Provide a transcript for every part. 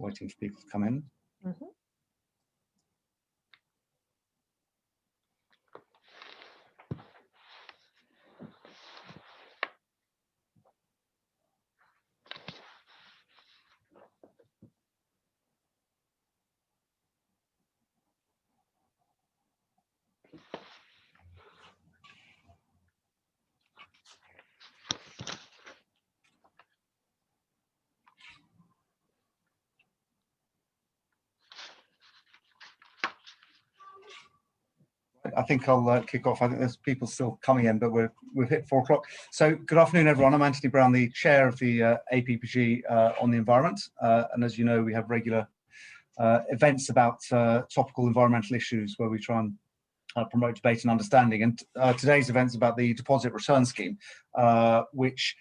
waiting for people to come in. Mm-hmm. I think I'll kick off. I think there's people still coming in, but we've hit 4 o'clock. So good afternoon, everyone. I'm Anthony Brown, the chair of the APPG on the environment. And as you know, we have regular events about topical environmental issues where we try and promote debate and understanding. And today's event is about the deposit return scheme, which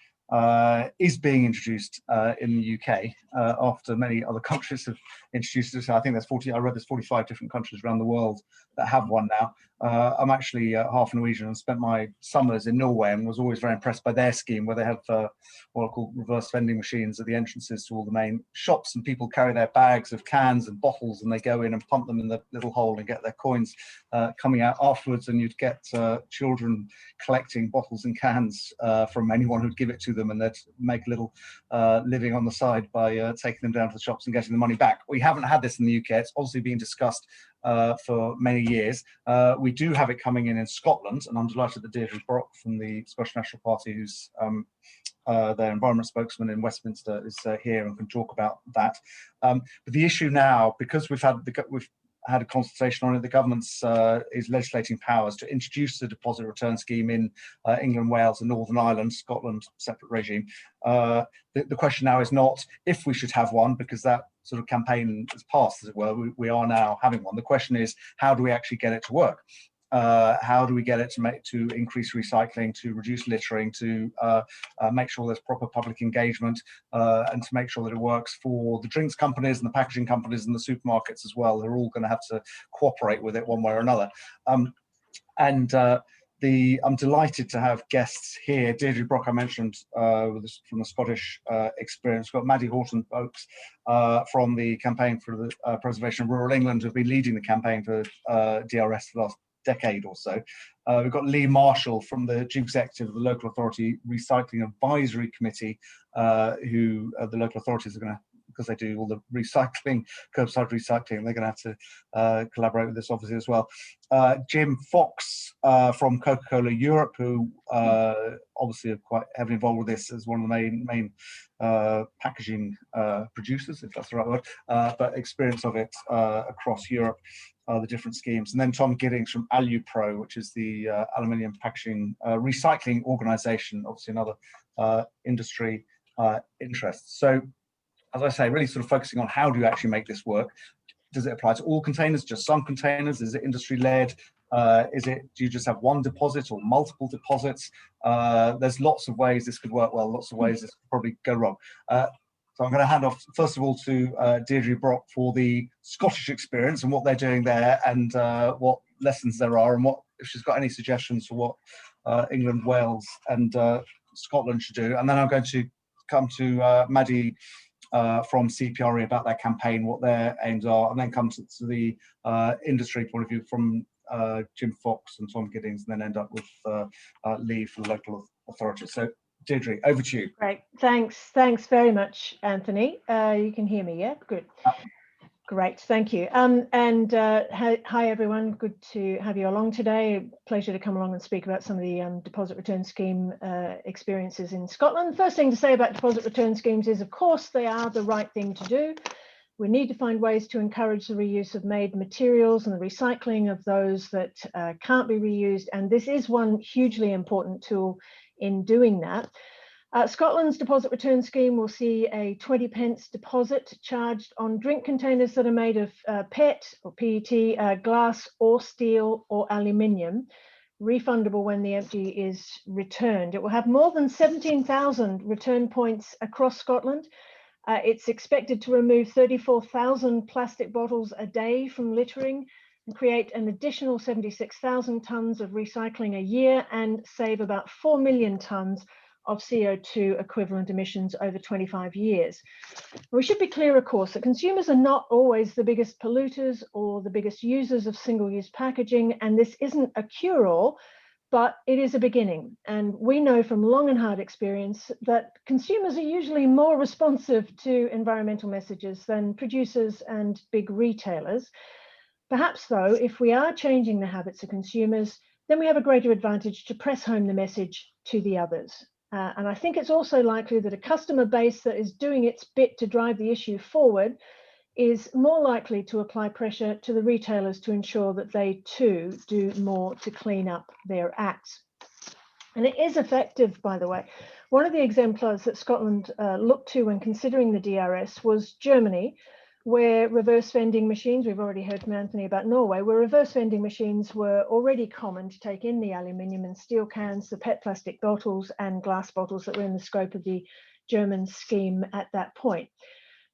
is being introduced in the UK after many other countries have introduced it. So I think I read there's 45 different countries around the world that have one now. I'm actually half Norwegian and spent my summers in Norway and was always very impressed by their scheme, where they have what are called reverse vending machines at the entrances to all the main shops, and people carry their bags of cans and bottles and they go in and pump them in the little hole and get their coins coming out afterwards, and you'd get children collecting bottles and cans from anyone who'd give it to them, and they'd make a little living on the side by taking them down to the shops and getting the money back. We haven't had this in the UK. It's obviously been discussed for many years. We do have it coming in Scotland, and I'm delighted that Deidre from the Scottish National Party, who's their environment spokesman in Westminster, is here and can talk about that. But the issue now, because we've had a consultation on it, the government's is legislating powers to introduce the deposit return scheme in England, Wales and Northern Ireland. Scotland, separate regime. The question now is not if we should have one, because that sort of campaign has passed, as it were. We are now having one. The question is, how do we actually get it to work? How do we get it to increase recycling, to reduce littering, to make sure there's proper public engagement, and to make sure that it works for the drinks companies and the packaging companies and the supermarkets as well? They're all going to have to cooperate with it one way or another. I'm delighted to have guests here. Deidre Brock, I mentioned, from the Scottish experience. We've got Maddy, Haughton-Boakes from the Campaign for the Preservation of Rural England, who've been leading the campaign for DRS for the last decade or so. We've got Lee Marshall from the Chief Executive of the Local Authority Recycling Advisory Committee, who the local authorities are going to, because they do all the recycling, curbside recycling, they're going to have to collaborate with this obviously as well. Jim Fox from Coca-Cola Europe, who obviously are quite heavily involved with this as one of the main packaging producers, if that's the right word, but experience of it across Europe, the different schemes. And then Tom Giddings from Alupro, which is the aluminium packaging recycling organisation, obviously another industry interest. So, as I say, really sort of focusing on how do you actually make this work. Does it apply to all containers, just some containers? Is it industry-led? Do you just have one deposit or multiple deposits? There's lots of ways this could work well, lots of ways this could probably go wrong. So I'm going to hand off, first of all, to Deidre Brock for the Scottish experience and what they're doing there, and what lessons there are, and what, if she's got any suggestions for what England, Wales and Scotland should do. And then I'm going to come to Maddy from CPRE about their campaign, what their aims are, and then come to the industry point of view from Jim Fox and Tom Giddings, and then end up with Leith for the local authority. So Deidre, over to you. Great, thanks very much, Anthony. You can hear me, yeah? Good. Great, thank you. Hi everyone, good to have you along today. Pleasure to come along and speak about some of the deposit return scheme experiences in Scotland. First thing to say about deposit return schemes is, of course, they are the right thing to do. We need to find ways to encourage the reuse of made materials and the recycling of those that can't be reused, and this is one hugely important tool in doing that. Scotland's deposit return scheme will see a 20p deposit charged on drink containers that are made of PET or PET, glass or steel or aluminium, refundable when the empty is returned. It will have more than 17,000 return points across Scotland. It's expected to remove 34,000 plastic bottles a day from littering and create an additional 76,000 tonnes of recycling a year and save about 4 million tonnes of CO2 equivalent emissions over 25 years. We should be clear, of course, that consumers are not always the biggest polluters or the biggest users of single-use packaging, and this isn't a cure-all, but it is a beginning. And we know from long and hard experience that consumers are usually more responsive to environmental messages than producers and big retailers. Perhaps though, if we are changing the habits of consumers, then we have a greater advantage to press home the message to the others. And I think it's also likely that a customer base that is doing its bit to drive the issue forward is more likely to apply pressure to the retailers to ensure that they too do more to clean up their acts. And it is effective, by the way. One of the exemplars that Scotland looked to when considering the DRS was Germany, where reverse vending machines, we've already heard from Anthony about Norway, where reverse vending machines were already common to take in the aluminium and steel cans, the PET plastic bottles and glass bottles that were in the scope of the German scheme at that point.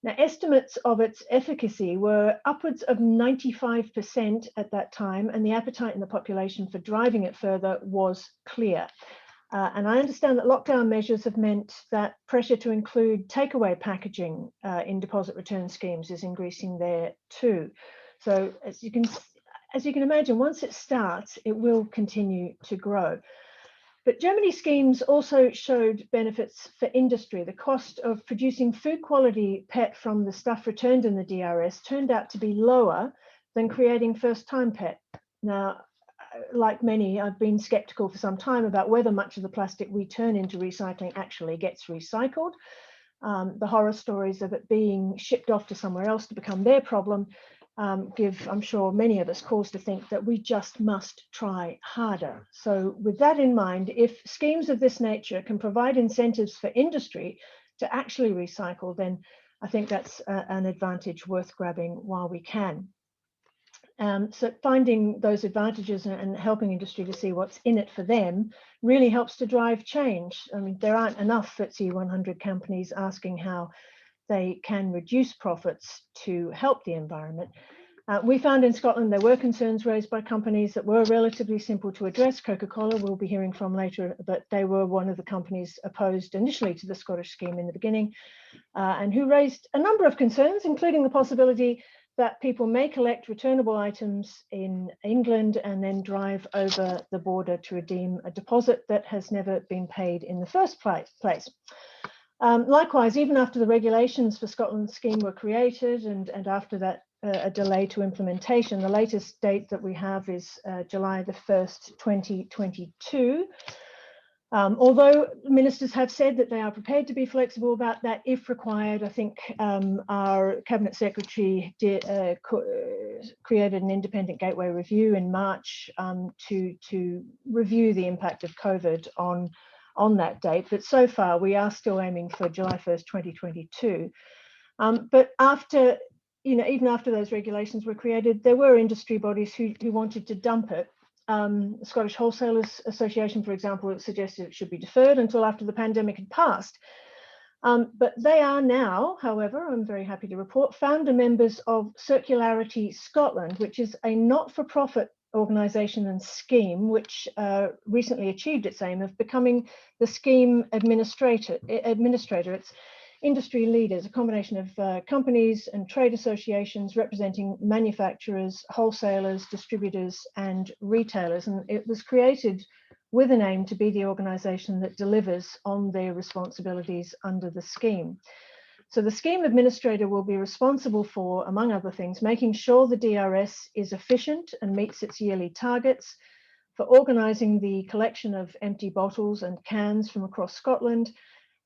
Now, estimates of its efficacy were upwards of 95% at that time, and the appetite in the population for driving it further was clear. And I understand that lockdown measures have meant that pressure to include takeaway packaging in deposit return schemes is increasing there too. So as you can imagine, once it starts, it will continue to grow. But Germany's schemes also showed benefits for industry. The cost of producing food quality PET from the stuff returned in the DRS turned out to be lower than creating first-time PET. Now, like many, I've been skeptical for some time about whether much of the plastic we turn into recycling actually gets recycled. The horror stories of it being shipped off to somewhere else to become their problem give, I'm sure, many of us cause to think that we just must try harder. So with that in mind, if schemes of this nature can provide incentives for industry to actually recycle, then I think that's an advantage worth grabbing while we can. So finding those advantages and helping industry to see what's in it for them really helps to drive change. I mean, there aren't enough FTSE 100 companies asking how they can reduce profits to help the environment. We found in Scotland there were concerns raised by companies that were relatively simple to address. Coca-Cola we'll be hearing from later, but they were one of the companies opposed initially to the Scottish scheme in the beginning, and who raised a number of concerns, including the possibility that people may collect returnable items in England and then drive over the border to redeem a deposit that has never been paid in the first place. Likewise, even after the regulations for Scotland's scheme were created and after that a delay to implementation, the latest date that we have is July the 1st, 2022. Although ministers have said that they are prepared to be flexible about that if required, I think our Cabinet Secretary created an independent gateway review in March to review the impact of COVID on that date. But so far, we are still aiming for July 1st, 2022. But after, even after those regulations were created, there were industry bodies who wanted to dump it. The Scottish Wholesalers Association, for example, suggested it should be deferred until after the pandemic had passed. But they are now, however, I'm very happy to report, founder members of Circularity Scotland, which is a not-for-profit organisation and scheme which recently achieved its aim of becoming the scheme administrator. It's industry leaders, a combination of companies and trade associations representing manufacturers, wholesalers, distributors and retailers. And it was created with an aim to be the organisation that delivers on their responsibilities under the scheme. So the scheme administrator will be responsible for, among other things, making sure the DRS is efficient and meets its yearly targets, for organising the collection of empty bottles and cans from across Scotland,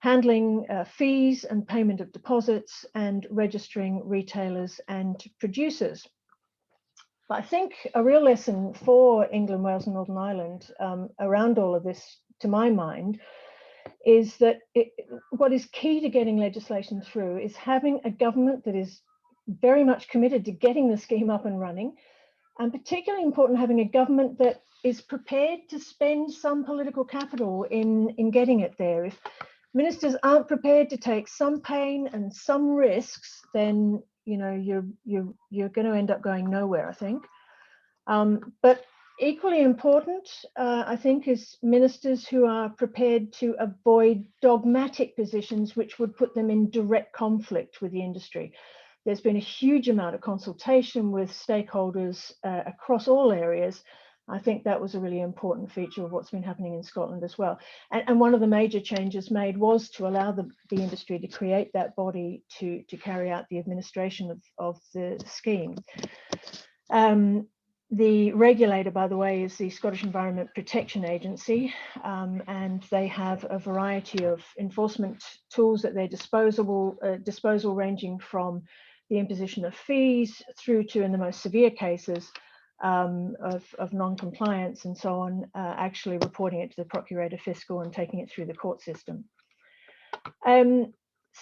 handling fees and payment of deposits, and registering retailers and producers. But I think a real lesson for England, Wales and Northern Ireland around all of this, to my mind, is that what is key to getting legislation through is having a government that is very much committed to getting the scheme up and running, and particularly important having a government that is prepared to spend some political capital in getting it there. If ministers aren't prepared to take some pain and some risks, then you're going to end up going nowhere, I think. But equally important, I think, is ministers who are prepared to avoid dogmatic positions which would put them in direct conflict with the industry. There's been a huge amount of consultation with stakeholders across all areas. I think that was a really important feature of what's been happening in Scotland as well. And one of the major changes made was to allow the industry to create that body to carry out the administration of the scheme. The regulator, by the way, is the Scottish Environment Protection Agency, and they have a variety of enforcement tools at their disposal, ranging from the imposition of fees through to, in the most severe cases, of non-compliance and so on, actually reporting it to the Procurator Fiscal and taking it through the court system.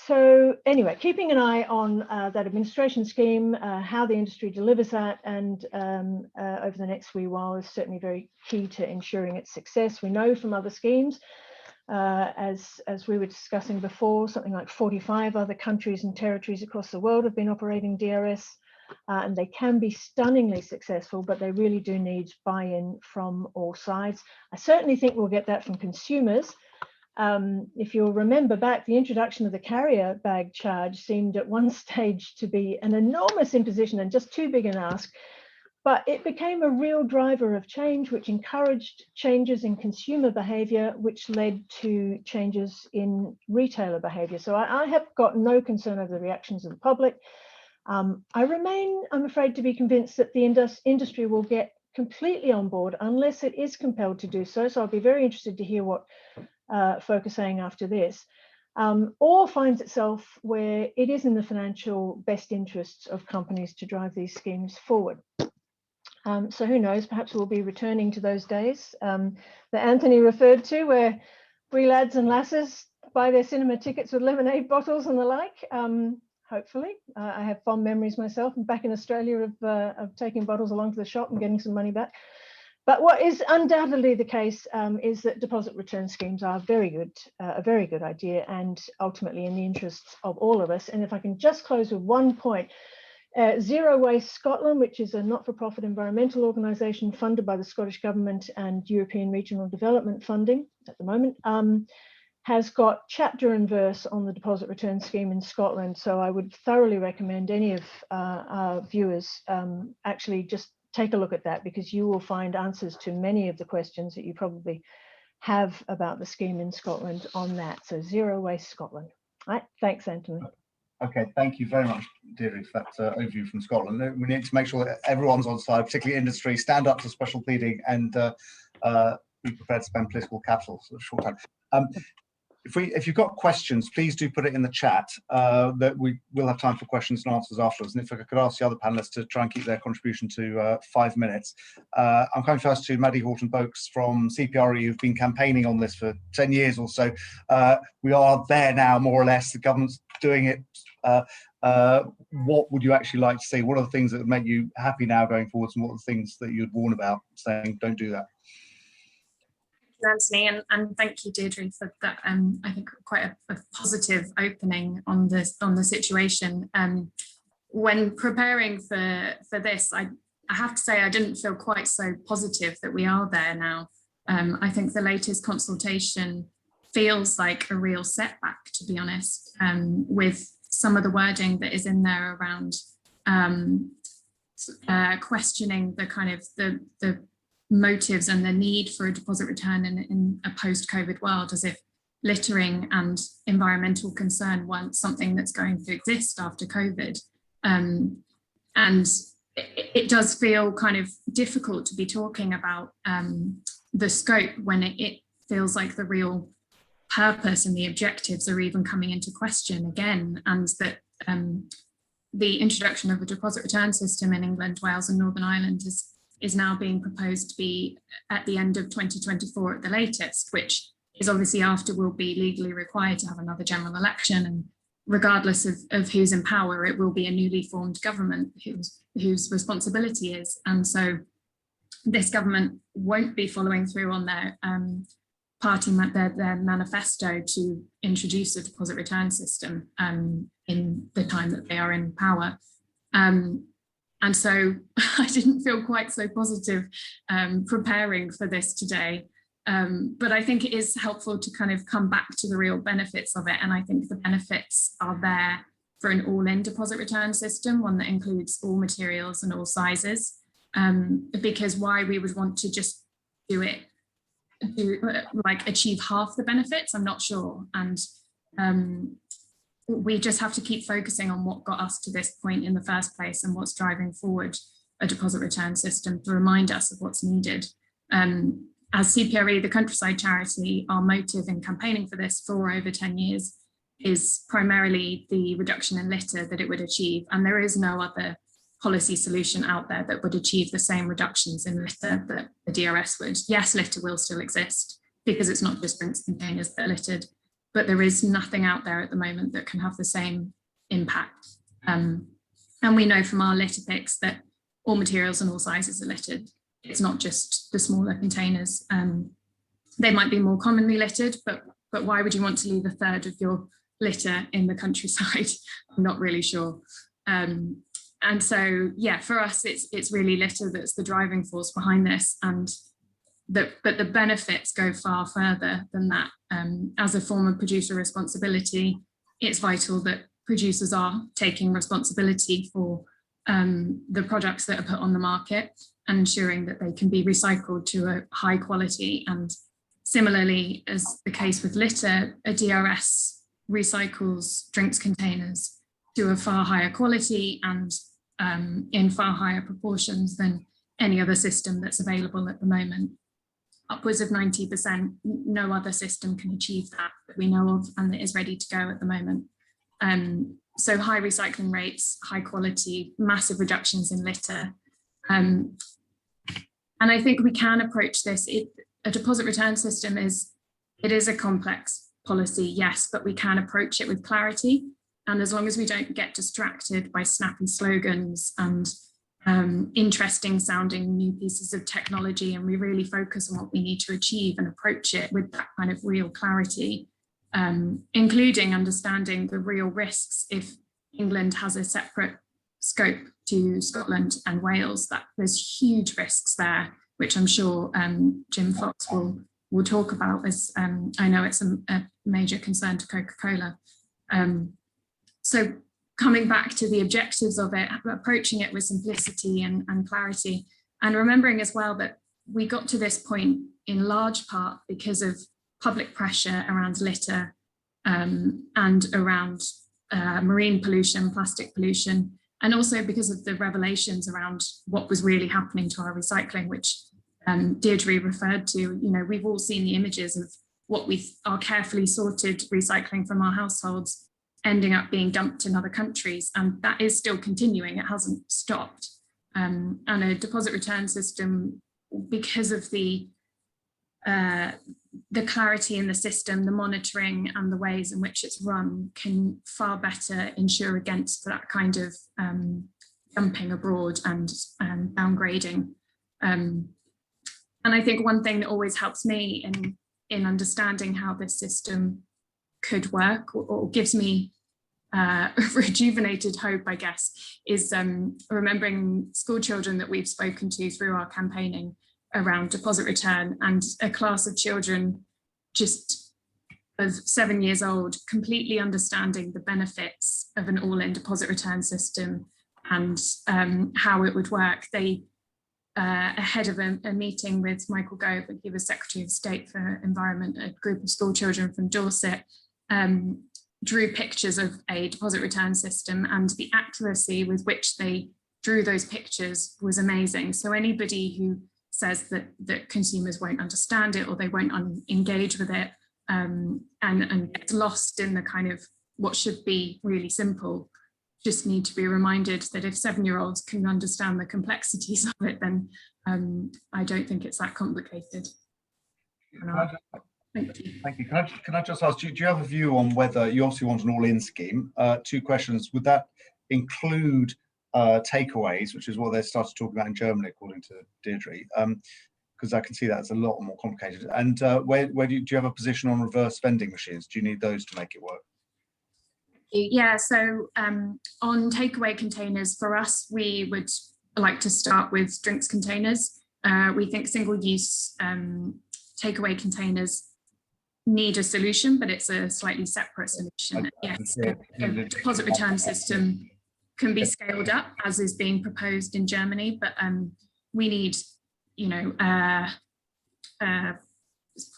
So anyway, keeping an eye on that administration scheme, how the industry delivers that, and over the next wee while is certainly very key to ensuring its success. We know from other schemes, as we were discussing before, something like 45 other countries and territories across the world have been operating DRS, and they can be stunningly successful, but they really do need buy-in from all sides. I certainly think we'll get that from consumers. If you'll remember back, the introduction of the carrier bag charge seemed at one stage to be an enormous imposition and just too big an ask, but it became a real driver of change, which encouraged changes in consumer behaviour, which led to changes in retailer behaviour. So I have got no concern over the reactions of the public. I remain, I'm afraid, to be convinced that the industry will get completely on board unless it is compelled to do so. So I'll be very interested to hear what folk are saying after this, or finds itself where it is in the financial best interests of companies to drive these schemes forward. So who knows, perhaps we'll be returning to those days that Anthony referred to, where wee lads and lasses buy their cinema tickets with lemonade bottles and the like. Hopefully. I have fond memories myself, and back in Australia, of taking bottles along to the shop and getting some money back. But what is undoubtedly the case is that deposit return schemes are a very good idea, and ultimately in the interests of all of us. And if I can just close with one point, Zero Waste Scotland, which is a not-for-profit environmental organisation funded by the Scottish Government and European Regional Development Funding at the moment, has got chapter and verse on the deposit return scheme in Scotland. So I would thoroughly recommend any of our viewers actually just take a look at that, because you will find answers to many of the questions that you probably have about the scheme in Scotland on that. So Zero Waste Scotland. All right, thanks, Anthony. Okay, thank you very much, Deidre, for that overview from Scotland. We need to make sure that everyone's on side, particularly industry, stand up to special pleading and be prepared to spend political capital for a short time. If you've got questions, please do put it in the chat. That we will have time for questions and answers afterwards. And if I could ask the other panelists to try and keep their contribution to 5 minutes. I'm coming first to Maddy Haughton-Boakes from CPRE, who've been campaigning on this for 10 years or so. We are there now, more or less. The government's doing it. What would you actually like to see? What are the things that would make you happy now going forwards, and what are the things that you'd warn about, saying don't do that? Anthony, and thank you, Deidre, for that. I think quite a positive opening on the situation. When preparing for this, I have to say I didn't feel quite so positive that we are there now. I think the latest consultation feels like a real setback, to be honest, with some of the wording that is in there around questioning the kind of the motives and the need for a deposit return in a post-COVID world, as if littering and environmental concern weren't something that's going to exist after COVID. And it does feel kind of difficult to be talking about the scope when it feels like the real purpose and the objectives are even coming into question again, and that the introduction of a deposit return system in England, Wales and Northern Ireland is now being proposed to be at the end of 2024 at the latest, which is obviously after we'll be legally required to have another general election. And regardless of who's in power, it will be a newly formed government whose responsibility is. And so this government won't be following through on their their manifesto to introduce a deposit return system in the time that they are in power. And so I didn't feel quite so positive preparing for this today. But I think it is helpful to kind of come back to the real benefits of it. And I think the benefits are there for an all-in deposit return system, one that includes all materials and all sizes, because why we would want to just achieve half the benefits, I'm not sure. And we just have to keep focusing on what got us to this point in the first place and what's driving forward a deposit return system to remind us of what's needed. As CPRE, the countryside charity, our motive in campaigning for this for over 10 years is primarily the reduction in litter that it would achieve. And there is no other policy solution out there that would achieve the same reductions in litter that the DRS would. Yes, litter will still exist because it's not just drinks containers that are littered, but there is nothing out there at the moment that can have the same impact. And we know from our litter picks that all materials and all sizes are littered. It's not just the smaller containers. They might be more commonly littered, but why would you want to leave a third of your litter in the countryside? I'm not really sure. And so, yeah, for us, it's really litter that's the driving force behind this. But the benefits go far further than that. As a form of producer responsibility, it's vital that producers are taking responsibility for the products that are put on the market and ensuring that they can be recycled to a high quality. And similarly, as the case with litter, a DRS recycles drinks containers to a far higher quality and in far higher proportions than any other system that's available at the moment. Upwards of 90%, no other system can achieve that we know of and that is ready to go at the moment. So high recycling rates, high quality, massive reductions in litter. And I think we can approach this. A deposit return system is a complex policy, yes, but we can approach it with clarity. And as long as we don't get distracted by snappy slogans and interesting sounding new pieces of technology, and we really focus on what we need to achieve and approach it with that kind of real clarity, including understanding the real risks if England has a separate scope to Scotland and Wales, that there's huge risks there, which I'm sure Jim Fox will talk about, as I know it's a major concern to Coca-Cola. So coming back to the objectives of it, approaching it with simplicity and clarity, and remembering as well that we got to this point in large part because of public pressure around litter and around marine pollution, plastic pollution, and also because of the revelations around what was really happening to our recycling, which Deidre referred to. You know, we've all seen the images of what our carefully sorted recycling from our households ending up being dumped in other countries, and that is still continuing. It hasn't stopped. And a deposit return system, because of the clarity in the system, the monitoring and the ways in which it's run, can far better ensure against that kind of dumping abroad and downgrading. And I think one thing that always helps me in understanding how this system could work, or gives me rejuvenated hope, I guess, is remembering school children that we've spoken to through our campaigning around deposit return, and a class of children just of 7 years old completely understanding the benefits of an all-in deposit return system and how it would work. They ahead of a meeting with Michael Gove, when he was Secretary of State for Environment, a group of school children from Dorset drew pictures of a deposit return system, and the accuracy with which they drew those pictures was amazing. So anybody who says that consumers won't understand it or they won't engage with it and get lost in the kind of what should be really simple, just need to be reminded that if 7-year-olds can understand the complexities of it, then I don't think it's that complicated. Thank you. Thank you. Can I just ask, do you have a view on whether you obviously want an all-in scheme? 2 questions. Would that include takeaways, which is what they started talking about in Germany, according to Deidre? Because I can see that's a lot more complicated. And where do you have a position on reverse vending machines? Do you need those to make it work? Yeah, so on takeaway containers, for us, we would like to start with drinks containers. We think single-use takeaway containers need a solution, but it's a slightly separate solution. Yes, a deposit return system can be scaled up, as is being proposed in Germany, but we need, you know,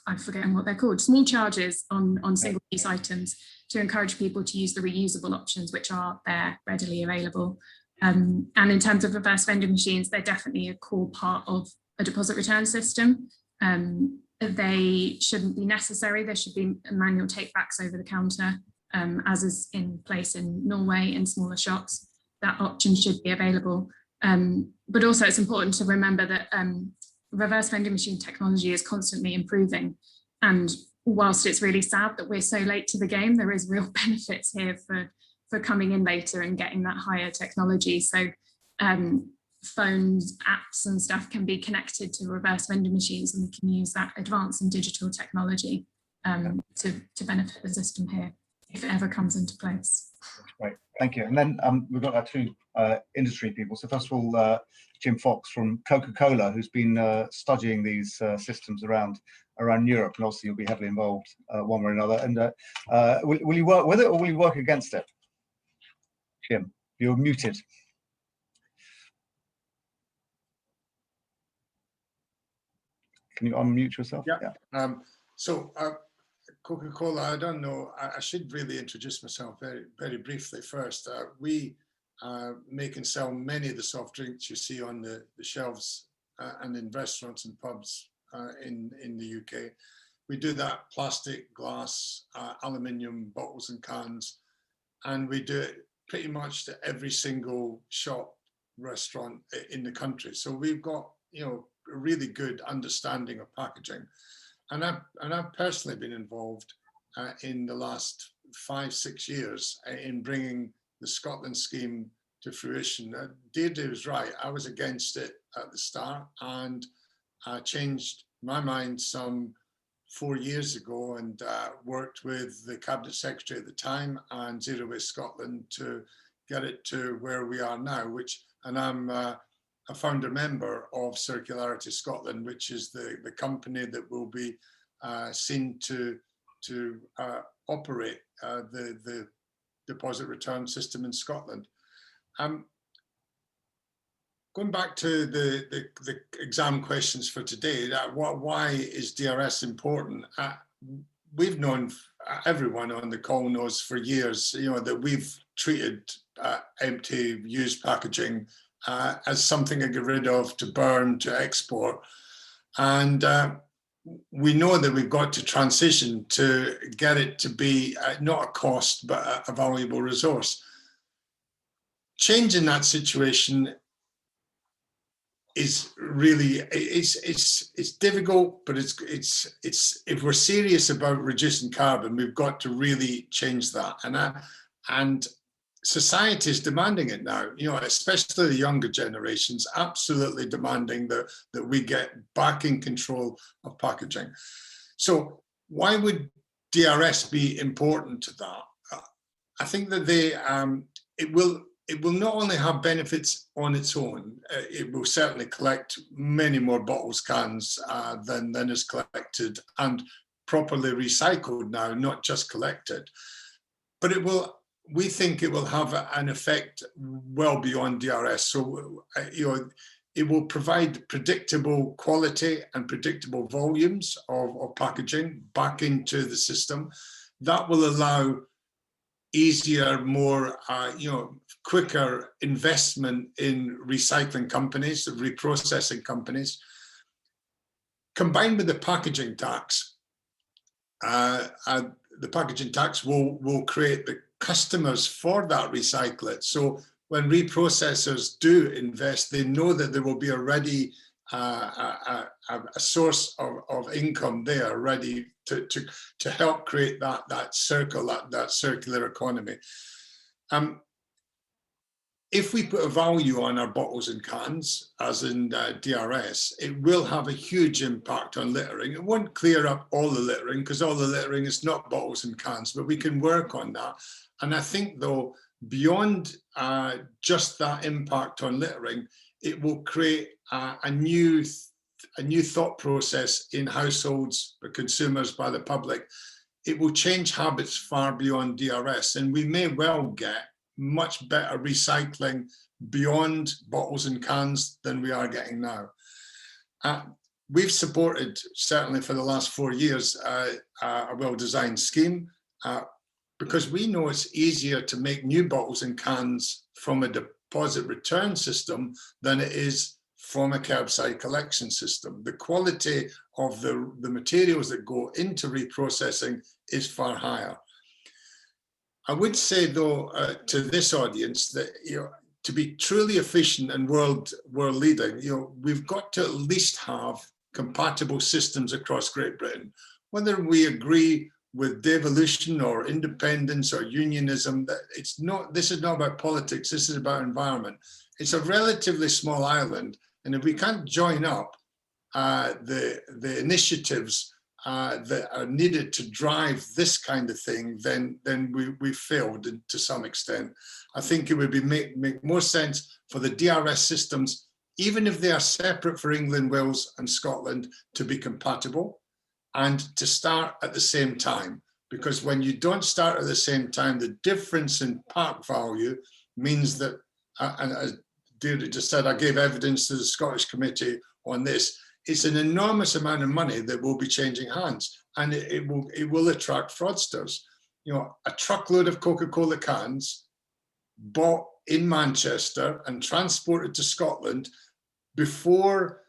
I'm forgetting what they're called, small charges on single-use items to encourage people to use the reusable options which are there readily available. And in terms of reverse vending machines, they're definitely a core part of a deposit return system. They shouldn't be necessary. There should be manual take-backs over the counter, as is in place in Norway in smaller shops. That option should be available. But also it's important to remember that reverse vending machine technology is constantly improving. And whilst it's really sad that we're so late to the game, there is real benefits here for coming in later and getting that higher technology. So phones, apps and stuff can be connected to reverse vending machines, and we can use that advanced and digital technology to benefit the system here if it ever comes into place. Great, thank you. And then we've got our two industry people. So first of all, Jim Fox from Coca-Cola, who's been studying these systems around Europe, and obviously you'll be heavily involved one way or another. And will you work with it or will you work against it? Jim, you're muted. Can you unmute yourself? Yeah. So Coca-Cola, I don't know, I should really introduce myself very briefly first. We make and sell many of the soft drinks you see on the shelves and in restaurants and pubs in the UK. We do that plastic, glass, aluminium bottles and cans, and we do it pretty much to every single shop, restaurant in the country. So we've got, you know, a really good understanding of packaging. And I've personally been involved in the last 5-6 years in bringing the Scotland scheme to fruition. Deidre was right. I was against it at the start, and I changed my mind some 4 years ago and worked with the Cabinet Secretary at the time and Zero Waste Scotland to get it to where we are now, and I'm a founder member of Circularity Scotland, which is the company that will be seen to operate the deposit return system in Scotland. Going back to the exam questions for today, why is DRS important? We've known, everyone on the call knows for years, you know, that we've treated empty used packaging as something to get rid of, to burn, to export. And we know that we've got to transition to get it to be not a cost, but a valuable resource. Changing that situation is really, it's difficult, but it's if we're serious about reducing carbon, we've got to really change that. And society is demanding it now, you know, especially the younger generations, absolutely demanding that we get back in control of packaging. So why would DRS be important to that? I think that it will not only have benefits on its own, it will certainly collect many more bottles, cans than is collected and properly recycled now, not just collected. But we think it will have an effect well beyond DRS. So, you know, it will provide predictable quality and predictable volumes of packaging back into the system. That will allow easier, more, you know, quicker investment in recycling companies, reprocessing companies. Combined with the packaging tax, the packaging tax will create the customers for that recyclate. So when reprocessors do invest, they know that there will be already a source of income there ready to help create that circle, that circular economy. If we put a value on our bottles and cans, as in DRS, it will have a huge impact on littering. It won't clear up all the littering, because all the littering is not bottles and cans, but we can work on that. And I think, though, beyond just that impact on littering, it will create a new thought process in households, by consumers, by the public. It will change habits far beyond DRS, and we may well get much better recycling beyond bottles and cans than we are getting now. We've supported, certainly for the last 4 years, a well-designed scheme because we know it's easier to make new bottles and cans from a deposit return system than it is from a curbside collection system. The quality of the materials that go into reprocessing is far higher. I would say, though, to this audience that, to be truly efficient and world leading, we've got to at least have compatible systems across Great Britain. Whether we agree with devolution or independence or unionism, this is not about politics, this is about environment. It's a relatively small island, and if we can't join up the initiatives that are needed to drive this kind of thing, then we failed to some extent. I think it would make more sense for the DRS systems, even if they are separate for England, Wales and Scotland, to be compatible and to start at the same time. Because when you don't start at the same time, the difference in park value means that, and as Deidre just said, I gave evidence to the Scottish Committee on this, it's an enormous amount of money that will be changing hands, and it will attract fraudsters. A truckload of Coca-Cola cans bought in Manchester and transported to Scotland before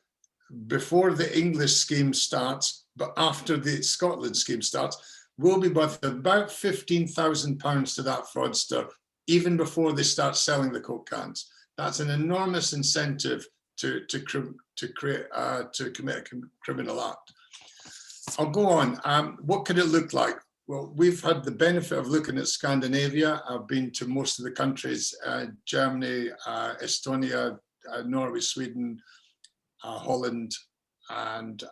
the English scheme starts, but after the Scotland scheme starts, will be worth about £15,000 to that fraudster, even before they start selling the Coke cans. That's an enormous incentive to commit a criminal act. I'll go on. What could it look like? Well, we've had the benefit of looking at Scandinavia. I've been to most of the countries, Germany, Estonia, Norway, Sweden, Holland, and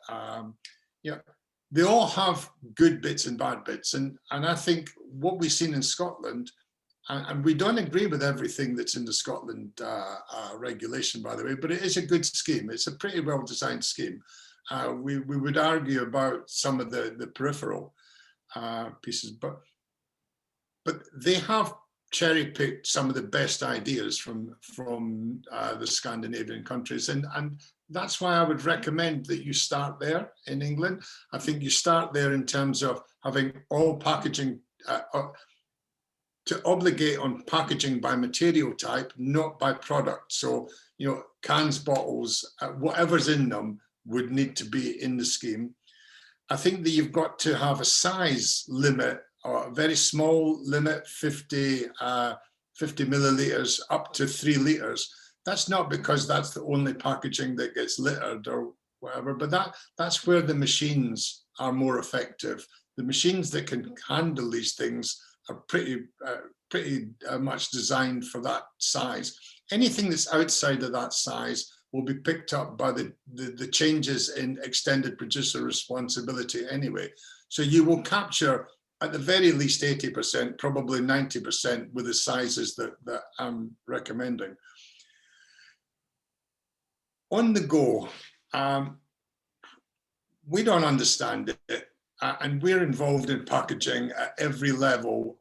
they all have good bits and bad bits. And I think what we've seen in Scotland, and we don't agree with everything that's in the Scotland regulation, by the way, but it is a good scheme. It's a pretty well-designed scheme. We would argue about some of the peripheral pieces, but they have cherry-picked some of the best ideas from the Scandinavian countries, and that's why I would recommend that you start there in England. I think you start there in terms of having all packaging to obligate on packaging by material type, not by product. So, cans, bottles, whatever's in them would need to be in the scheme. I think that you've got to have a size limit, or a very small limit, 50 millilitres up to 3 litres. That's not because that's the only packaging that gets littered or whatever, but that's where the machines are more effective. The machines that can handle these things are pretty much designed for that size. Anything that's outside of that size will be picked up by the changes in extended producer responsibility anyway. So you will capture at the very least 80%, probably 90% with the sizes that I'm recommending. On the go, we don't understand it, and we're involved in packaging at every level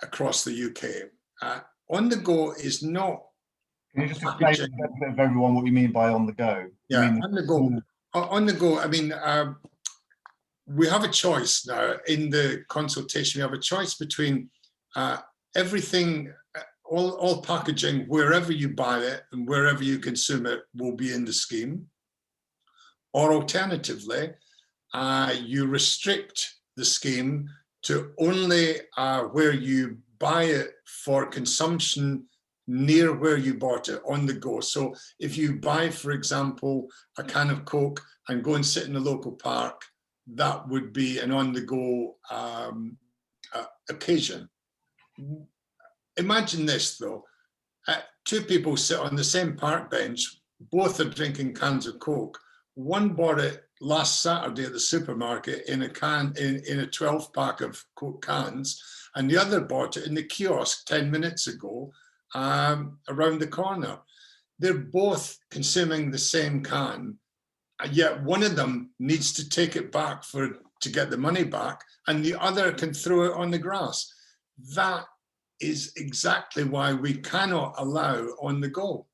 across the UK. On the go is not. Can you just explain to everyone what you mean by on the go? Yeah, on the go. On the go, I mean, we have a choice now in the consultation. We have a choice between everything, all packaging, wherever you buy it and wherever you consume it will be in the scheme. Or alternatively, you restrict the scheme to only where you buy it for consumption near where you bought it, on the go. So if you buy, for example, a can of Coke and go and sit in a local park, that would be an on-the-go occasion. Imagine this, though. Two people sit on the same park bench, both are drinking cans of Coke. one bought it last Saturday at the supermarket in a can, in a 12 pack of Coke cans, and the other bought it in the kiosk 10 minutes ago around the corner. They're both consuming the same can, yet one of them needs to take it back to get the money back, and the other can throw it on the grass. That is exactly why we cannot allow on the go.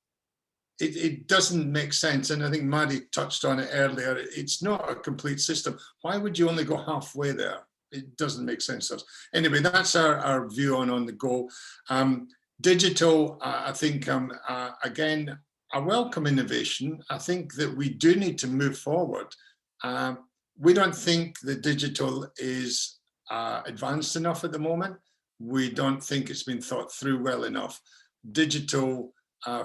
It doesn't make sense, and I think Maddy touched on it earlier. It's not a complete system. Why would you only go halfway there? It doesn't make sense to us. Anyway, that's our view on the go. Digital, I think, again, a welcome innovation. I think that we do need to move forward. We don't think that digital is advanced enough at the moment. We don't think it's been thought through well enough. Digital,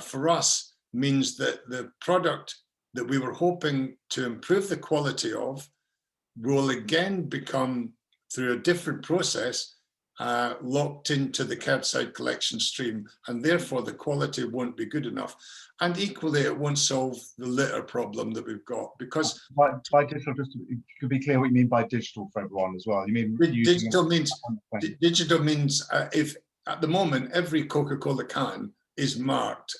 for us, means that the product that we were hoping to improve the quality of will again become, through a different process, locked into the curbside collection stream, and therefore the quality won't be good enough. And equally, it won't solve the litter problem that we've got, because by digital, just to be clear what you mean by digital for everyone as well. You mean digital means if at the moment every Coca-Cola can is marked,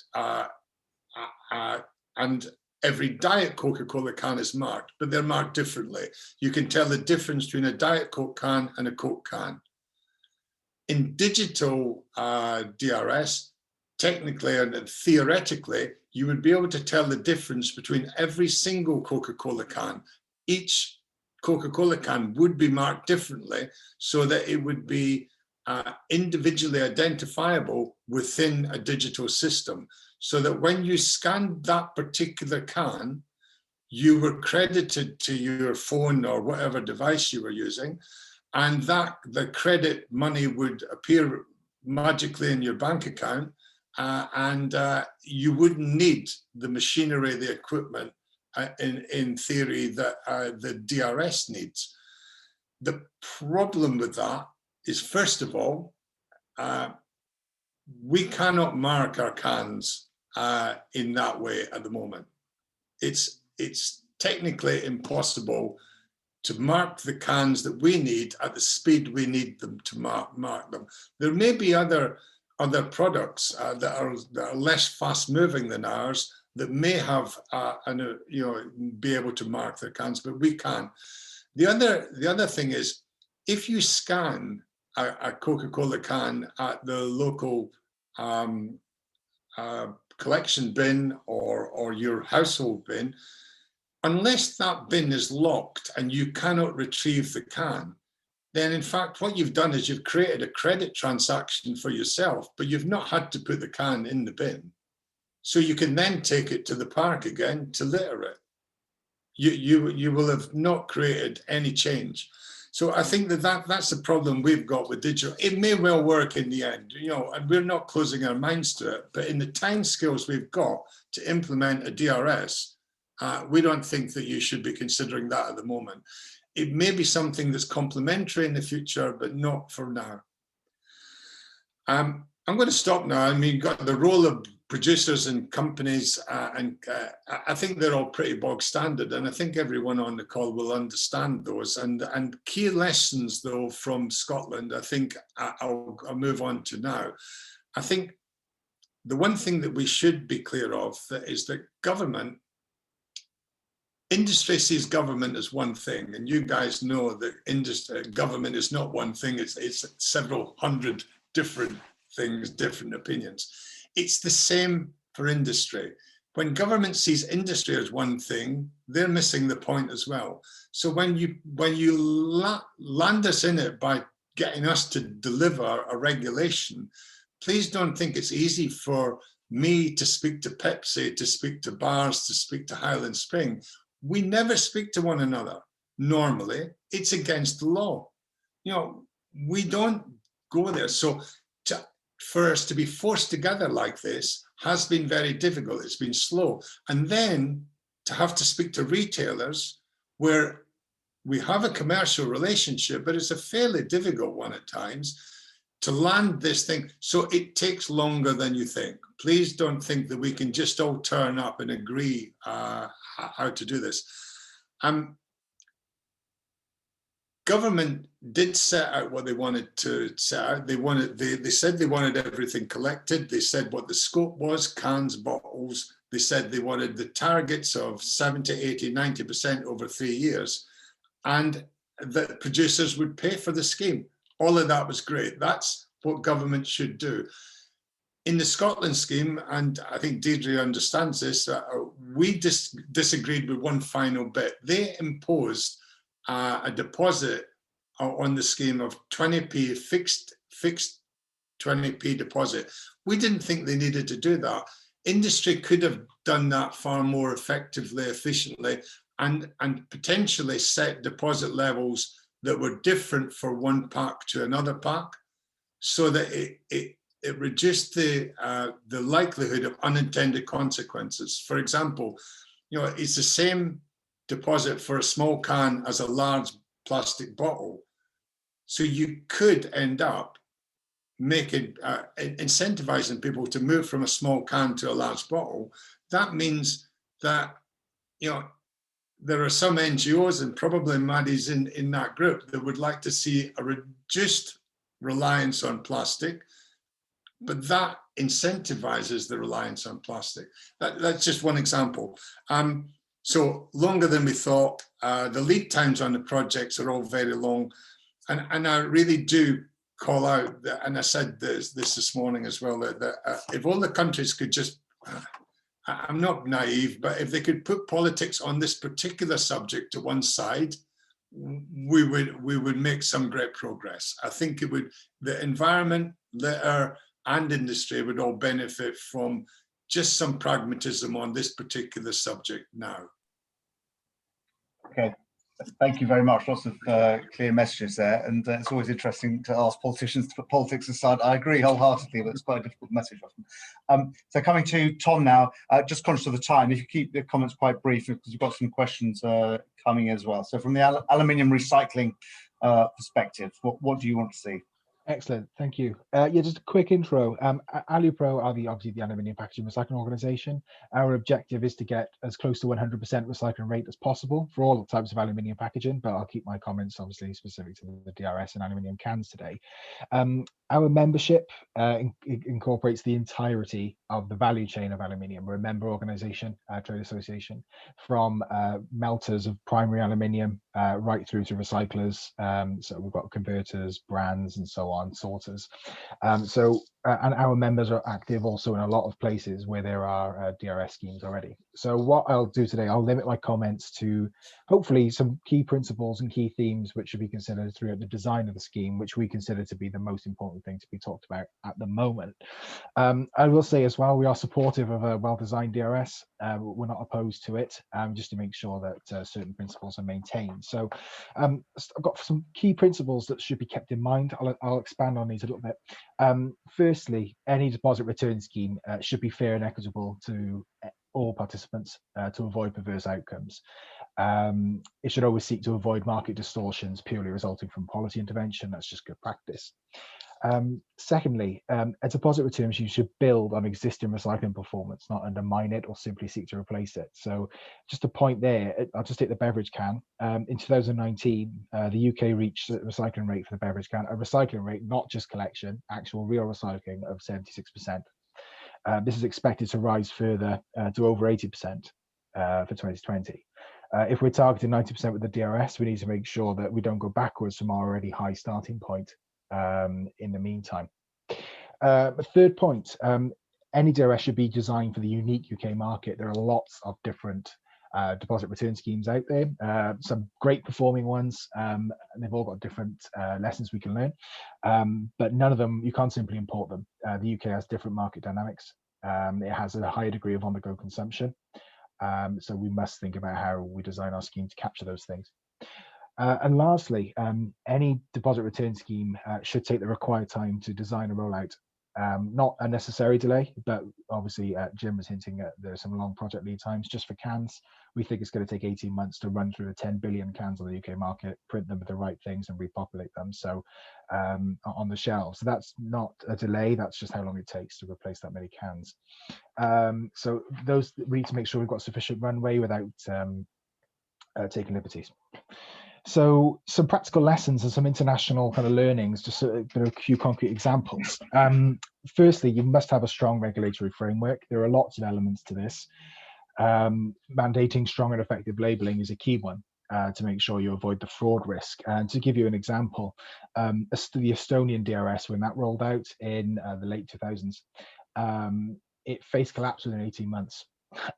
and every Diet Coca-Cola can is marked, but they're marked differently. You can tell the difference between a Diet Coke can and a Coke can. In digital DRS, technically and theoretically, you would be able to tell the difference between every single Coca-Cola can. Each Coca-Cola can would be marked differently so that it would be individually identifiable within a digital system, so that when you scanned that particular can, you were credited to your phone or whatever device you were using, and that the credit money would appear magically in your bank account, and you wouldn't need the machinery, the equipment, in theory, that the DRS needs. The problem with that is, first of all, we cannot mark our cans in that way at the moment. It's technically impossible to mark the cans that we need at the speed we need them to mark them. There may be other products that are less fast moving than ours that may have be able to mark their cans, but we can't. The other thing is, if you scan a Coca-Cola can at the local collection bin or your household bin, unless that bin is locked and you cannot retrieve the can, then in fact what you've done is you've created a credit transaction for yourself, but you've not had to put the can in the bin. So you can then take it to the park again to litter it. You will have not created any change. So I think that's the problem we've got with digital. It may well work in the end, and we're not closing our minds to it, but in the timescales we've got to implement a DRS, we don't think that you should be considering that at the moment. It may be something that's complementary in the future, but not for now. I'm going to stop now. I mean, got the role of producers and companies, and I think they're all pretty bog standard, and I think everyone on the call will understand those. And key lessons, though, from Scotland, I think I'll move on to now. I think the one thing that we should be clear of is that industry sees government as one thing, and you guys know that government is not one thing. It's several hundred different things, different opinions. It's the same for industry. When government sees industry as one thing, they're missing the point as well. So when you land us in it by getting us to deliver a regulation, please don't think it's easy for me to speak to Pepsi, to speak to bars, to speak to Highland Spring. We never speak to one another. Normally, it's against the law. We don't go there. So for us to be forced together like this has been very difficult. It's been slow. And then to have to speak to retailers where we have a commercial relationship, but it's a fairly difficult one at times, to land this thing. So it takes longer than you think. Please don't think that we can just all turn up and agree how to do this. Government did set out what they wanted to set out. They said they wanted everything collected. They said what the scope was, cans, bottles. They said they wanted the targets of 70, 80, 90% over 3 years, and that producers would pay for the scheme. All of that was great. That's what government should do. In the Scotland scheme, and I think Deidre understands this, we disagreed with one final bit. They imposed a deposit on the scheme of 20p, fixed 20p deposit. We didn't think they needed to do that. Industry could have done that far more effectively, efficiently, and potentially set deposit levels that were different for one pack to another pack, so that it reduced the likelihood of unintended consequences. For example, it's the same deposit for a small can as a large plastic bottle. So you could end up making incentivizing people to move from a small can to a large bottle. That means that there are some NGOs, and probably Maddy's in that group, that would like to see a reduced reliance on plastic, but that incentivizes the reliance on plastic. That's just one example. So longer than we thought. The lead times on the projects are all very long. And I really do call out, and I said this morning as well, that if all the countries could just, I'm not naive, but if they could put politics on this particular subject to one side, we would make some great progress. I think it would, the environment, litter, and industry would all benefit from just some pragmatism on this particular subject now. Okay, thank you very much. Lots of clear messages there, and it's always interesting to ask politicians to put politics aside. I agree wholeheartedly, but it's quite a difficult message often. So coming to Tom now, just conscious of the time, if you keep the comments quite brief, because you've got some questions coming as well. So from the aluminium recycling perspective, what do you want to see? Excellent, thank you. Yeah, just a quick intro. Alupro are obviously the aluminium packaging recycling organisation. Our objective is to get as close to 100% recycling rate as possible for all types of aluminium packaging, but I'll keep my comments obviously specific to the DRS and aluminium cans today. Our membership incorporates the entirety of the value chain of aluminium. We're a member organisation, trade association, from melters of primary aluminium right through to recyclers. So we've got converters, brands, and so on, sorters. And our members are active also in a lot of places where there are DRS schemes already. So what I'll do today, I'll limit my comments to hopefully some key principles and key themes which should be considered throughout the design of the scheme, which we consider to be the most important thing to be talked about at the moment. I will say as well, we are supportive of a well-designed DRS. We're not opposed to it, just to make sure that certain principles are maintained. So I've got some key principles that should be kept in mind. I'll expand on these a little bit. Firstly, any deposit return scheme should be fair and equitable to all participants to avoid perverse outcomes. It should always seek to avoid market distortions purely resulting from policy intervention. That's just good practice. Secondly, a deposit return scheme should build on existing recycling performance, not undermine it or simply seek to replace it. So just a point there, I'll just take the beverage can. In 2019, the UK reached a recycling rate for the beverage can, a recycling rate, not just collection, actual real recycling of 76%. This is expected to rise further to over 80% for 2020. If we're targeting 90% with the DRS, we need to make sure that we don't go backwards from our already high starting point in the meantime. Third point, any DRS should be designed for the unique UK market. There are lots of different deposit return schemes out there, some great performing ones, and they've all got different lessons we can learn, but none of them, you can't simply import them. The UK has different market dynamics. It has a higher degree of on-the-go consumption, so we must think about how we design our scheme to capture those things. And lastly, any deposit return scheme should take the required time to design and roll out. Not a necessary delay, but obviously Jim was hinting at there are some long project lead times just for cans. We think it's going to take 18 months to run through the 10 billion cans on the UK market, print them with the right things and repopulate them so on the shelves. So that's not a delay, that's just how long it takes to replace that many cans. So those, we need to make sure we've got sufficient runway without taking liberties. So some practical lessons and some international kind of learnings, just a few concrete examples. Firstly, you must have a strong regulatory framework. There are lots of elements to this. Mandating strong and effective labelling is a key one to make sure you avoid the fraud risk. And to give you an example, the Estonian DRS, when that rolled out in the late 2000s, it faced collapse within 18 months.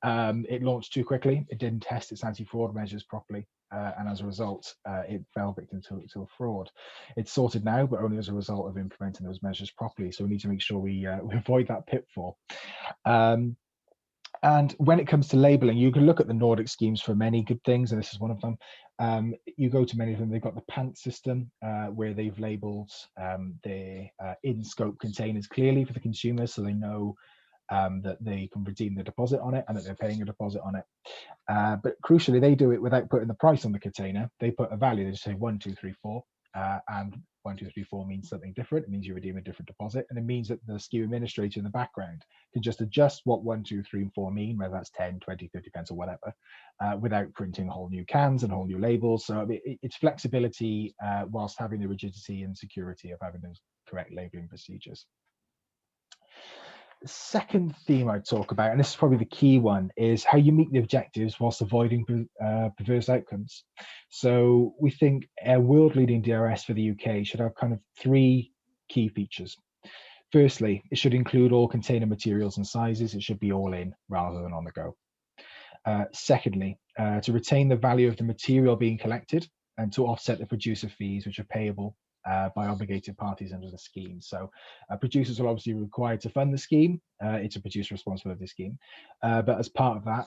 It launched too quickly. It didn't test its anti-fraud measures properly. And as a result, it fell victim to a fraud. It's sorted now, but only as a result of implementing those measures properly. So we need to make sure we avoid that pitfall. And when it comes to labelling, you can look at the Nordic schemes for many good things, and this is one of them. You go to many of them, they've got the PANT system, where they've labelled their in-scope containers clearly for the consumers, so they know that they can redeem the deposit on it and that they're paying a deposit on it. But crucially, they do it without putting the price on the container. They put a value, they just say 1, 2, 3, 4, and 1, 2, 3, 4 means something different. It means you redeem a different deposit, and it means that the scheme administrator in the background can just adjust what 1, 2, 3, and 4 mean, whether that's 10, 20, 50 pence or whatever, without printing whole new cans and whole new labels. So it's flexibility whilst having the rigidity and security of having those correct labelling procedures. The second theme I'd talk about, and this is probably the key one, is how you meet the objectives whilst avoiding perverse outcomes. So we think a world-leading DRS for the UK should have kind of 3 key features. Firstly, it should include all container materials and sizes. It should be all in rather than on the go. Secondly, to retain the value of the material being collected and to offset the producer fees which are payable by obligated parties under the scheme. So producers will obviously be required to fund the scheme. It's a producer responsibility scheme. But as part of that,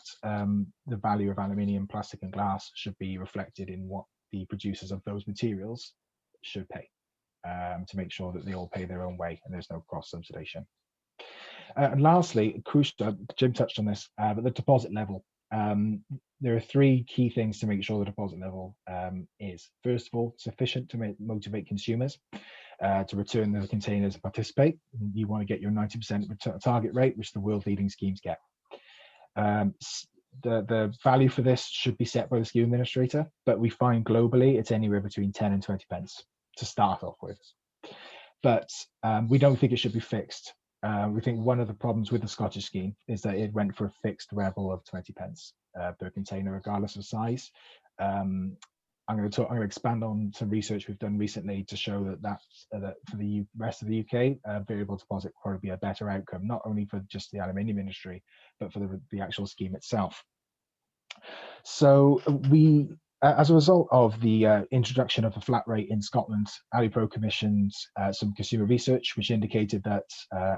the value of aluminium, plastic and glass should be reflected in what the producers of those materials should pay to make sure that they all pay their own way and there's no cross-subsidization. And lastly, crucial, Jim touched on this, but the deposit level. There are 3 key things to make sure the deposit level is, first of all, sufficient to motivate consumers to return the containers and participate. You want to get your 90% target rate, which the world leading schemes get. The value for this should be set by the scheme administrator, but we find globally it's anywhere between 10 and 20 pence to start off with. But we don't think it should be fixed. We think one of the problems with the Scottish scheme is that it went for a fixed level of 20 pence per container, regardless of size. I'm going to expand on some research we've done recently to show that for the rest of the UK, variable deposit would probably be a better outcome, not only for just the aluminium industry, but for the actual scheme itself. So we, as a result of the introduction of a flat rate in Scotland, Alupro commissioned some consumer research which indicated that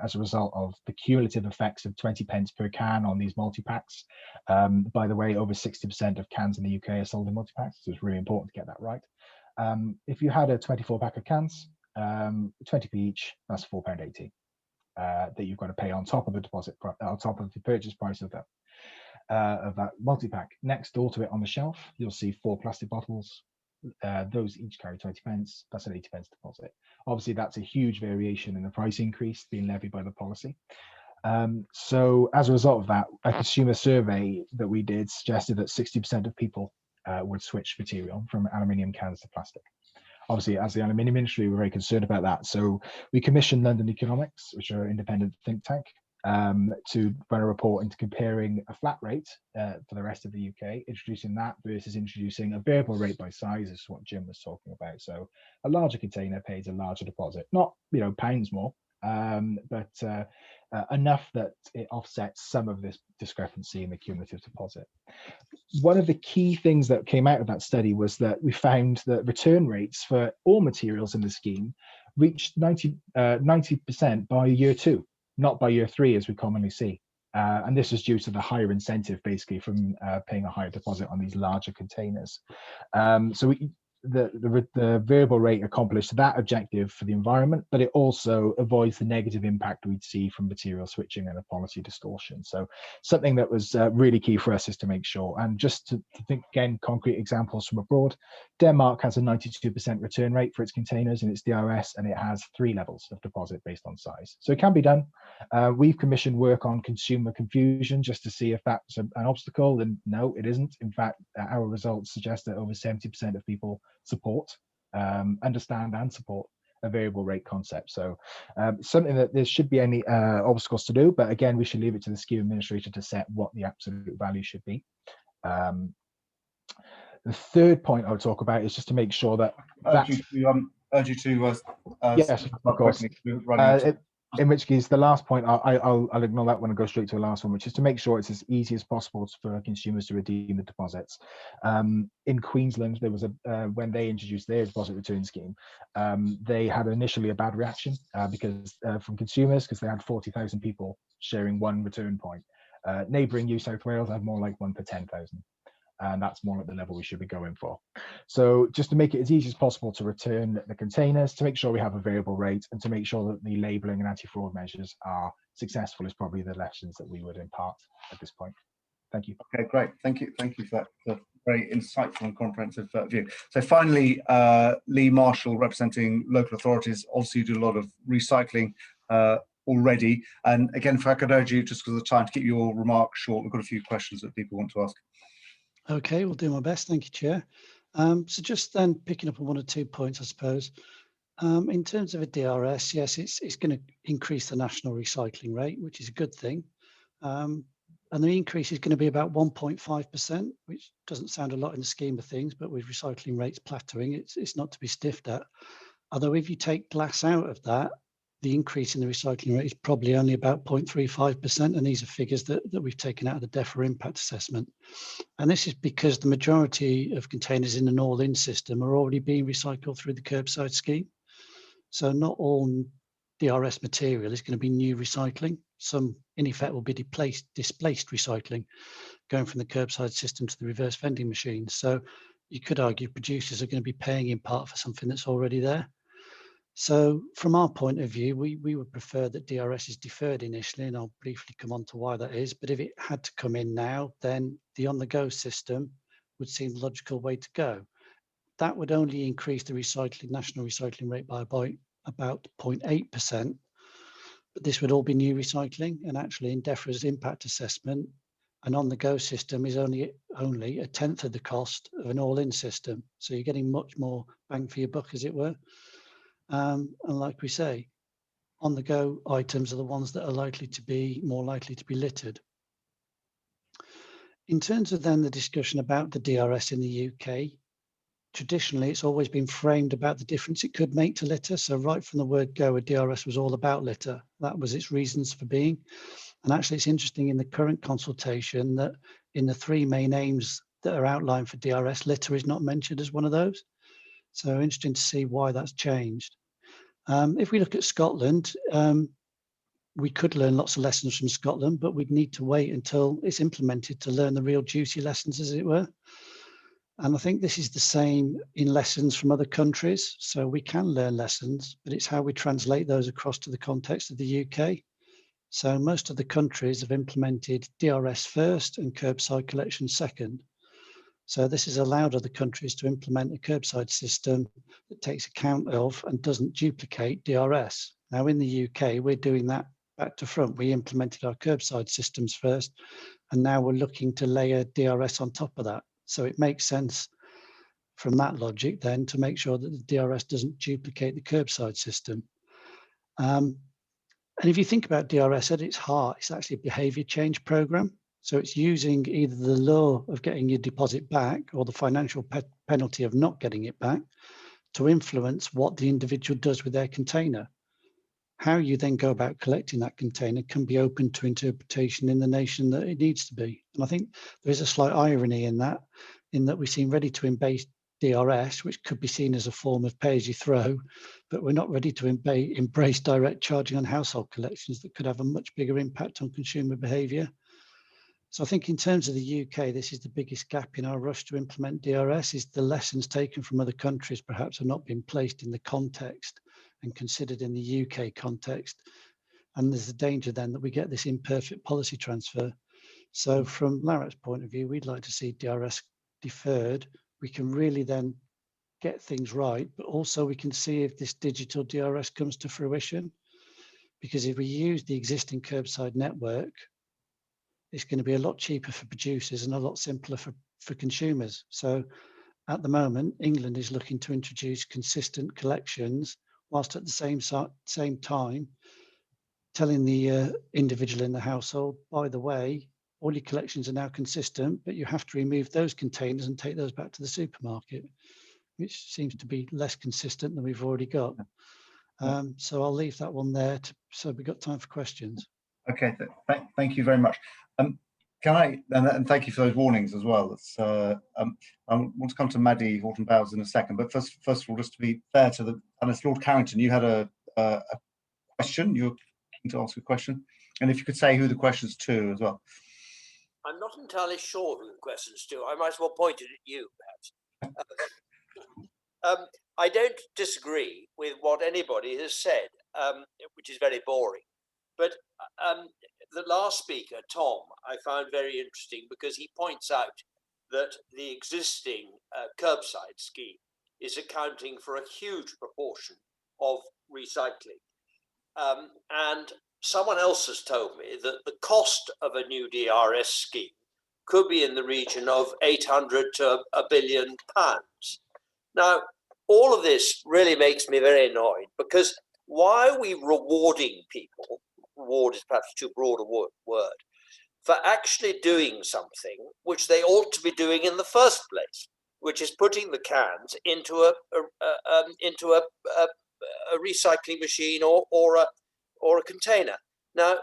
as a result of the cumulative effects of 20 pence per can on these multi-packs, by the way, over 60% of cans in the UK are sold in multi-packs, so it's really important to get that right. If you had a 24-pack of cans, 20p each, that's £4.80 that you've got to pay on top of the deposit, on top of the purchase price of that multi-pack. Next door to it on the shelf, you'll see 4 plastic bottles. Those each carry 20 pence. That's an 80 pence deposit. Obviously, that's a huge variation in the price increase being levied by the policy. So as a result of that, a consumer survey that we did suggested that 60% of people would switch material from aluminium cans to plastic. Obviously, as the aluminium industry, we're very concerned about that. So we commissioned London Economics, which are an independent think tank, to run a report into comparing a flat rate for the rest of the UK, introducing that versus introducing a variable rate by size, is what Jim was talking about. So a larger container pays a larger deposit, not pounds more, but enough that it offsets some of this discrepancy in the cumulative deposit. One of the key things that came out of that study was that we found that return rates for all materials in the scheme reached 90% by year 2. Not by year 3 as we commonly see. And this is due to the higher incentive basically from paying a higher deposit on these larger containers. So the variable rate accomplished that objective for the environment, but it also avoids the negative impact we'd see from material switching and a policy distortion. So something that was really key for us is to make sure, and just to think again, concrete examples from abroad, Denmark has a 92% return rate for its containers in its DRS, and it has 3 levels of deposit based on size. So it can be done. We've commissioned work on consumer confusion just to see if that's an obstacle, and no, it isn't. In fact, our results suggest that over 70% of people support, understand and support a variable rate concept. So something that there should be any obstacles to do, but again, we should leave it to the scheme administrator to set what the absolute value should be. The third point I would talk about is just to make sure that urge you to yes, of course. In which case, the last point, I'll ignore that one and go straight to the last one, which is to make sure it's as easy as possible for consumers to redeem the deposits. In Queensland, there was when they introduced their deposit return scheme, they had initially a bad reaction because from consumers, because they had 40,000 people sharing one return point. Neighbouring New South Wales had more like 1 per 10,000. And that's more at the level we should be going for. So just to make it as easy as possible to return the containers, to make sure we have a variable rate, and to make sure that the labelling and anti-fraud measures are successful is probably the lessons that we would impart at this point. Thank you. Okay, great. Thank you for that very insightful and comprehensive view. So finally, Lee Marshall, representing local authorities. Obviously, you do a lot of recycling already. And again, if I could urge you, just because of the time, to keep your remarks short, we've got a few questions that people want to ask. Okay, we'll do my best. Thank you, Chair. So just then picking up on 1 or 2 points, I suppose. In terms of a DRS, yes, it's going to increase the national recycling rate, which is a good thing. And the increase is going to be about 1.5%, which doesn't sound a lot in the scheme of things, but with recycling rates plateauing, it's not to be stiffed at. Although if you take glass out of that, the increase in the recycling rate is probably only about 0.35%, and these are figures that we've taken out of the DEFRA impact assessment. And this is because the majority of containers in an all-in system are already being recycled through the curbside scheme. So not all DRS material is going to be new recycling. Some, in effect, will be displaced recycling, going from the curbside system to the reverse vending machines. So you could argue producers are going to be paying in part for something that's already there. So from our point of view, we would prefer that DRS is deferred initially, and I'll briefly come on to why that is. But if it had to come in now, then the on-the-go system would seem the logical way to go. That would only increase the national recycling rate by about 0.8%. But this would all be new recycling, and actually in DEFRA's impact assessment, an on-the-go system is only 1/10 of the cost of an all-in system. So you're getting much more bang for your buck, as it were. And like we say, on-the-go items are the ones that are more likely to be littered. In terms of then the discussion about the DRS in the UK, traditionally it's always been framed about the difference it could make to litter. So right from the word go, a DRS was all about litter. That was its reasons for being. And actually it's interesting in the current consultation that in the 3 main aims that are outlined for DRS, litter is not mentioned as one of those. So interesting to see why that's changed. If we look at Scotland, we could learn lots of lessons from Scotland, but we'd need to wait until it's implemented to learn the real juicy lessons, as it were. And I think this is the same in lessons from other countries. So we can learn lessons, but it's how we translate those across to the context of the UK. So most of the countries have implemented DRS first and curbside collection second. So this has allowed other countries to implement a curbside system that takes account of and doesn't duplicate DRS. Now in the UK, we're doing that back to front. We implemented our curbside systems first, and now we're looking to layer DRS on top of that. So it makes sense from that logic then to make sure that the DRS doesn't duplicate the curbside system. And if you think about DRS at its heart, it's actually a behaviour change programme. So it's using either the law of getting your deposit back or the financial penalty of not getting it back to influence what the individual does with their container. How you then go about collecting that container can be open to interpretation in the nation that it needs to be. And I think there is a slight irony in that we seem ready to embrace DRS, which could be seen as a form of pay-as-you-throw, but we're not ready to embrace direct charging on household collections that could have a much bigger impact on consumer behaviour. So I think in terms of the UK, this is the biggest gap in our rush to implement DRS, is the lessons taken from other countries perhaps have not been placed in the context and considered in the UK context. And there's a danger then that we get this imperfect policy transfer. So from Larat's point of view, we'd like to see DRS deferred. We can really then get things right, but also we can see if this digital DRS comes to fruition. Because if we use the existing curbside network, it's going to be a lot cheaper for producers and a lot simpler for consumers. So at the moment, England is looking to introduce consistent collections, whilst at the same time telling the individual in the household, by the way, all your collections are now consistent, but you have to remove those containers and take those back to the supermarket, which seems to be less consistent than we've already got. So I'll leave that one there. So we've got time for questions. Okay, thank you very much. Can I, and thank you for those warnings as well. It's, I want to come to Maddy Haughton-Boakes in a second, but first of all, just to be fair to the, and it's Lord Carrington, you had a question, you were keen to ask a question, and if you could say who the question's to as well. I'm not entirely sure who the question's to. I might as well point it at you, perhaps. I don't disagree with what anybody has said, which is very boring. But the last speaker, Tom, I found very interesting because he points out that the existing curbside scheme is accounting for a huge proportion of recycling. And someone else has told me that the cost of a new DRS scheme could be in the region of 800 to £1 billion. Now, all of this really makes me very annoyed because why are we rewarding people? Reward is perhaps too broad a word, for actually doing something which they ought to be doing in the first place, which is putting the cans into a recycling machine or a container. Now,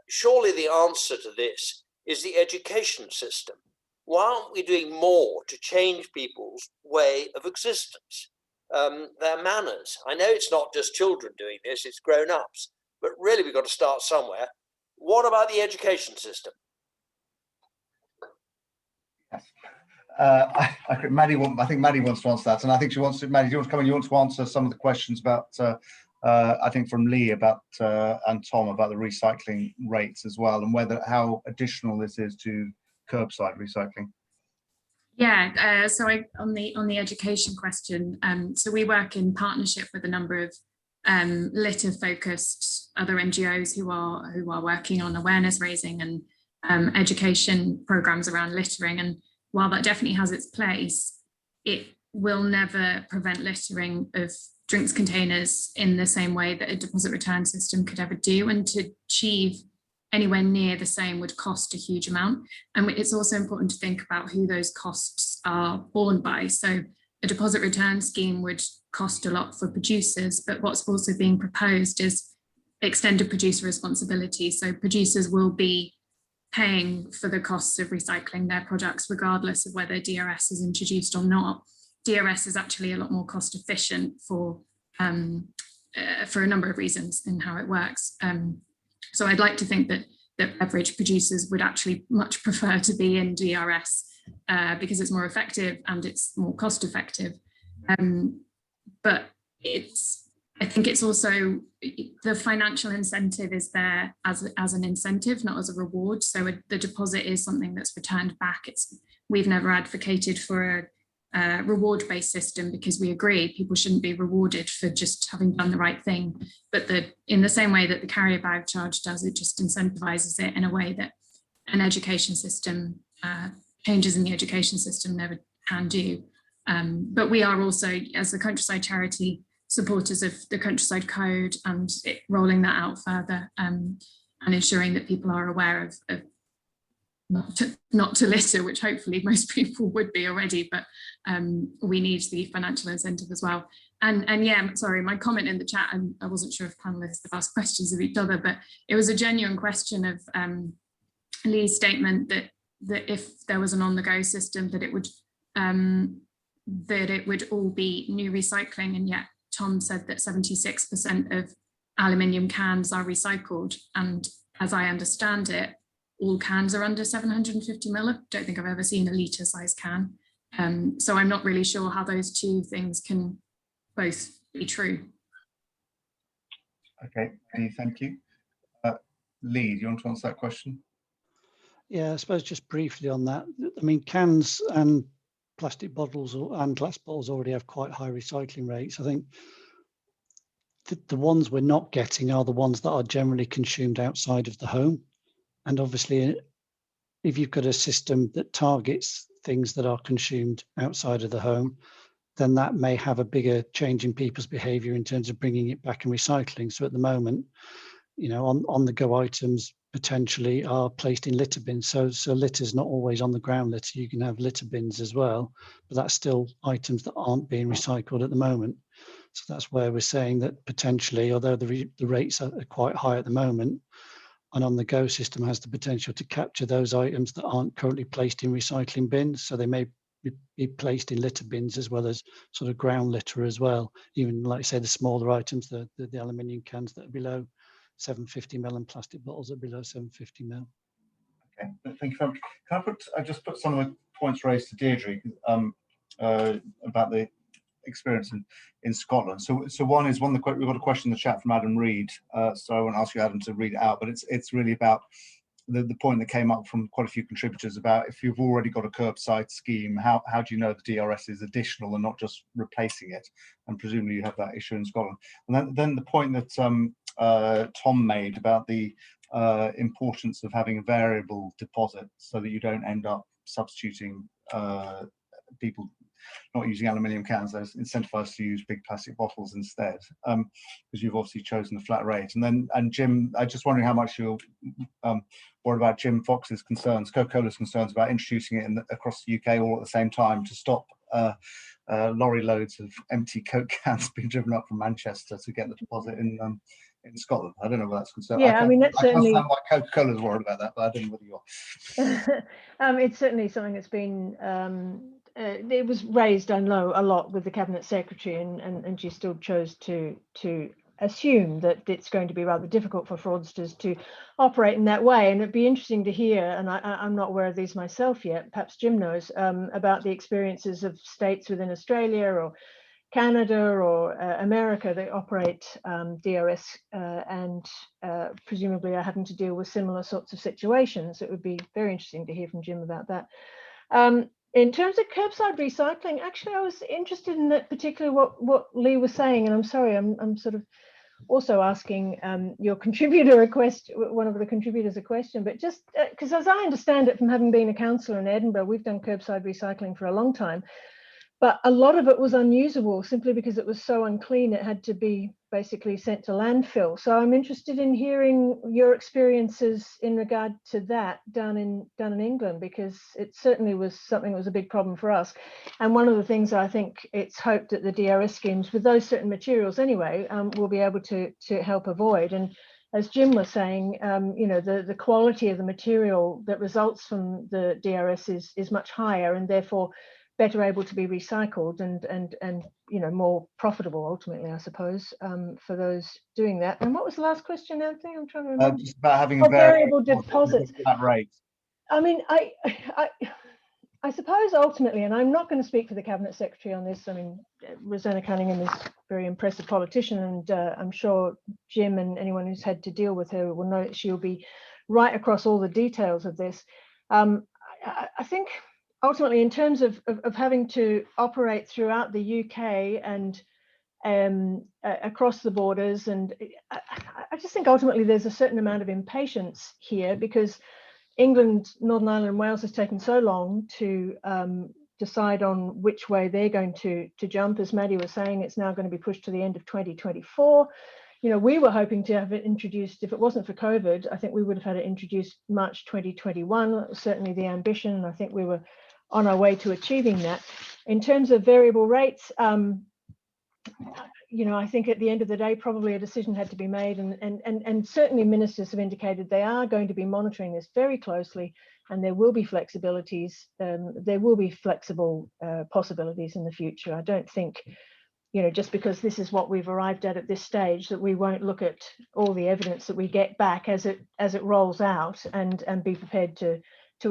surely the answer to this is the education system. Why aren't we doing more to change people's way of existence, their manners? I know it's not just children doing this, it's grown-ups. But really, we've got to start somewhere. What about the education system? Yes. I think Maddy wants to answer that, and I think she wants to. Maddy, do you want to come in? You want to answer some of the questions about, I think from Lee about and Tom about the recycling rates as well, and how additional this is to curbside recycling. Yeah. So on the education question, so we work in partnership with a number of litter-focused other NGOs who are working on awareness raising and education programs around littering. And while that definitely has its place, it will never prevent littering of drinks containers in the same way that a deposit return system could ever do. And to achieve anywhere near the same would cost a huge amount. And it's also important to think about who those costs are borne by. So a deposit return scheme would cost a lot for producers, but what's also being proposed is extended producer responsibility. So producers will be paying for the costs of recycling their products, regardless of whether DRS is introduced or not. DRS is actually a lot more cost efficient for a number of reasons in how it works. So I'd like to think that beverage producers would actually much prefer to be in DRS because it's more effective and it's more cost effective. But I think it's also the financial incentive is there as an incentive, not as a reward. So the deposit is something that's returned back. We've never advocated for a reward-based system because we agree people shouldn't be rewarded for just having done the right thing. But in the same way that the carrier bag charge does, it just incentivizes it in a way that an education system, changes in the education system never can do. But we are also, as the Countryside charity, supporters of the Countryside Code and rolling that out further and ensuring that people are aware of not to litter, which hopefully most people would be already, but we need the financial incentive as well. And yeah, sorry, my comment in the chat, and I wasn't sure if panelists have asked questions of each other, but it was a genuine question of Lee's statement that if there was an on-the-go system, that it would all be new recycling, and yet Tom said that 76% of aluminium cans are recycled, and as I understand it, all cans are under 750 ml. I don't think I've ever seen a litre size can. So I'm not really sure how those two things can both be true. Okay, thank you. Lee, do you want to answer that question? Yeah, I suppose just briefly on that. I mean, cans and plastic bottles and glass bottles already have quite high recycling rates. I think the ones we're not getting are the ones that are generally consumed outside of the home. And obviously, if you've got a system that targets things that are consumed outside of the home, then that may have a bigger change in people's behaviour in terms of bringing it back and recycling. So at the moment, you know, on the go items potentially are placed in litter bins. So litter is not always on the ground litter. You can have litter bins as well, but that's still items that aren't being recycled at the moment. So that's where we're saying that potentially, although the rates are quite high at the moment, an on-the-go system has the potential to capture those items that aren't currently placed in recycling bins. So they may be placed in litter bins as well as sort of ground litter as well. Even like I say, the smaller items, the aluminium cans that are below 750 ml and plastic bottles that are below 750 ml. Okay, thank you very much. Can I just put some of the points raised to Deidre about the experience in Scotland. So one is we've got a question in the chat from Adam Reed. So I won't ask you, Adam, to read it out, but it's really about the point that came up from quite a few contributors about if you've already got a curbside scheme, how do you know the DRS is additional and not just replacing it? And presumably you have that issue in Scotland. And then the point that Tom made about the importance of having a variable deposit so that you don't end up substituting people not using aluminium cans, those incentivized to use big plastic bottles instead, because you've obviously chosen the flat rate. And Jim, I'm just wondering how much you're worried about Jim Fox's concerns, Coca-Cola's concerns about introducing it across the UK all at the same time to stop lorry loads of empty Coke cans being driven up from Manchester to get the deposit in Scotland. I don't know whether that's concerned. Yeah, I mean, that's certainly. I can't understand why Coca-Cola's worried about that, but I don't know whether you are. It's certainly something that's been. It was raised, I know, a lot with the Cabinet Secretary, and she still chose to assume that it's going to be rather difficult for fraudsters to operate in that way. And it'd be interesting to hear, and I'm not aware of these myself yet, perhaps Jim knows, about the experiences of states within Australia or Canada or America that operate DRS and presumably are having to deal with similar sorts of situations. It would be very interesting to hear from Jim about that. In terms of curbside recycling, actually, I was interested in that, particularly what Lee was saying, and I'm sorry, I'm sort of also asking your contributor a question, one of the contributors a question, but just because as I understand it from having been a councillor in Edinburgh, we've done curbside recycling for a long time, but a lot of it was unusable simply because it was so unclean, it had to be basically sent to landfill. So I'm interested in hearing your experiences in regard to that down in England, because it certainly was something that was a big problem for us. And one of the things I think it's hoped that the DRS schemes with those certain materials anyway will be able to help avoid. And as Jim was saying, you know, the quality of the material that results from the DRS is much higher, and therefore better able to be recycled and you know, more profitable ultimately, I suppose, for those doing that. And what was the last question, Anthony? I'm trying to remember. Just about having a variable deposits. That rate. I mean, I suppose ultimately, and I'm not going to speak for the Cabinet Secretary on this. I mean, Rosanna Cunningham is a very impressive politician, and I'm sure Jim and anyone who's had to deal with her will know that she'll be right across all the details of this. I think ultimately, in terms of having to operate throughout the UK and across the borders, and I just think ultimately there's a certain amount of impatience here, because England, Northern Ireland and Wales has taken so long to decide on which way they're going to jump. As Maddy was saying, it's now going to be pushed to the end of 2024. You know, we were hoping to have it introduced, if it wasn't for COVID, I think we would have had it introduced March 2021, certainly the ambition, and I think we were on our way to achieving that. In terms of variable rates, you know, I think at the end of the day, probably a decision had to be made, and certainly ministers have indicated they are going to be monitoring this very closely, and there will be flexibilities, there will be flexible possibilities in the future. I don't think you know, just because this is what we've arrived at this stage, that we won't look at all the evidence that we get back as it rolls out, and be prepared to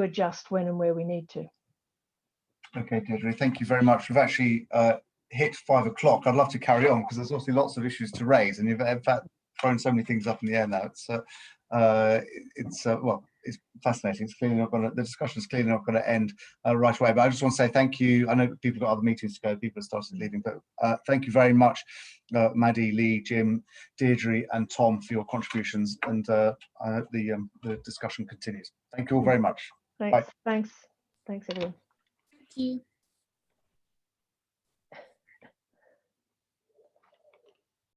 adjust when and where we need to. Okay, Deidre, thank you very much. We've actually hit 5 o'clock. I'd love to carry on because there's obviously lots of issues to raise, and you've in fact thrown so many things up in the air now. Well, it's fascinating. It's clearly not going to, the discussion is clearly not going to end right away. But I just want to say thank you. I know people got other meetings to go. People have started leaving, but thank you very much, Maddy, Lee, Jim, Deidre, and Tom for your contributions. And I hope the discussion continues. Thank you all very much. Thanks. Bye. Thanks, everyone. Thank you.